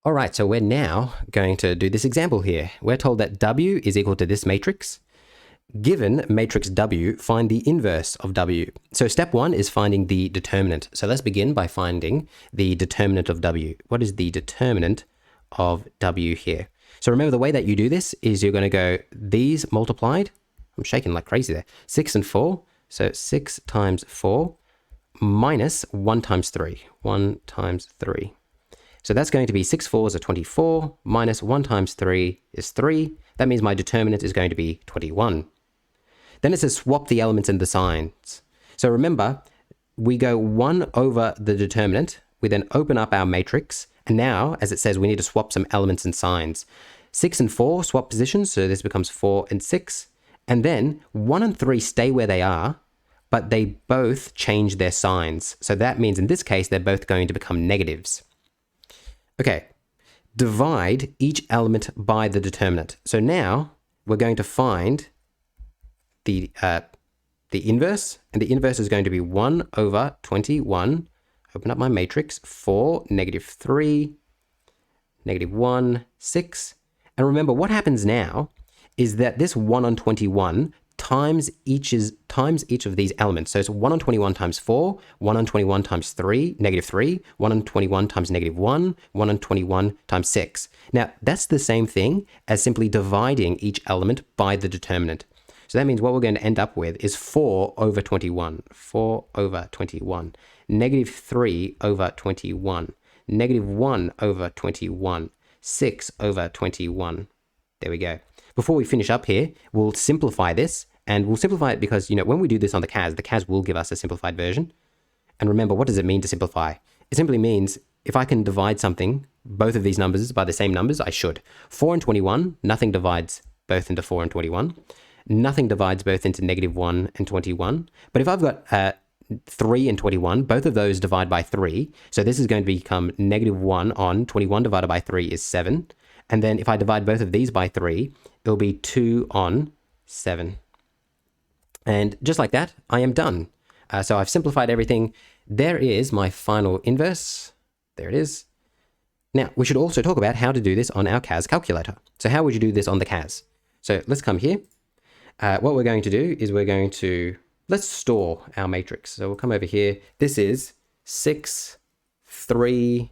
All right, so we're now going to do this example here. We're told that W is equal to this matrix. Given matrix W, find the inverse of W. So step one is finding the determinant. So let's begin by finding the determinant of W. What is the determinant of W here? So remember, the way that you do this is you're going to go these multiplied. I'm shaking like crazy there. 6 and 4. So 6 times 4 minus 1 times 3. 1 times 3. So that's going to be 6 fours are 24, minus 1 times 3 is 3. That means my determinant is going to be 21. Then it says swap the elements and the signs. So remember, we go 1 over the determinant. We then open up our matrix. And now, as it says, we need to swap some elements and signs. 6 and 4 swap positions, so this becomes 4 and 6. And then 1 and 3 stay where they are, but they both change their signs. So that means in this case, they're both going to become negatives. Okay, divide each element by the determinant. So now we're going to find the inverse, and the inverse is going to be 1 over 21. Open up my matrix, 4, negative 3, negative 1, 6. And remember, what happens now is that this 1 on 21 times each of these elements. So it's 1 on 21 times 4, 1 on 21 times 3, negative 3, 1 on 21 times negative 1, 1 on 21 times 6. Now, that's the same thing as simply dividing each element by the determinant. So that means what we're going to end up with is 4 over 21, 4 over 21, negative 3 over 21, negative 1 over 21, 6 over 21. There we go. Before we finish up here, we'll simplify this, and we'll simplify it because, when we do this on the CAS will give us a simplified version. And remember, what does it mean to simplify? It simply means if I can divide something, both of these numbers by the same numbers, I should. 4 and 21, nothing divides both into 4 and 21. Nothing divides both into negative 1 and 21. But if I've got 3 and 21, both of those divide by 3. So this is going to become negative 1 on 21 divided by 3 is 7. And then if I divide both of these by 3, it'll be 2 on 7. And just like that, I am done. So I've simplified everything. There is my final inverse. There it is. Now, we should also talk about how to do this on our CAS calculator. So how would you do this on the CAS? So let's come here. What we're going to do is let's store our matrix. So we'll come over here. This is 6, 3,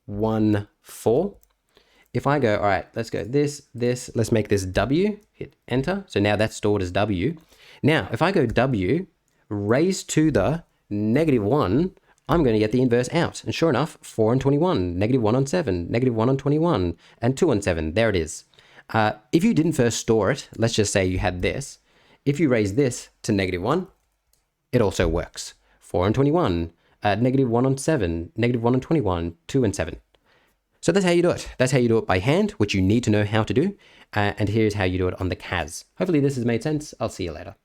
1, 4. If I go, all right, let's go this, let's make this W, hit enter. So now that's stored as W. Now, if I go W raised to the negative 1, I'm going to get the inverse out. And sure enough, 4 on 21, negative 1 on 7, negative 1 on 21, and 2 on 7. There it is. If you didn't first store it, let's just say you had this. If you raise this to negative 1, it also works. 4 on 21, negative 1 on 7, negative 1 on 21, 2 and 7. So that's how you do it. That's how you do it by hand, which you need to know how to do. And here's how you do it on the CAS. Hopefully this has made sense. I'll see you later.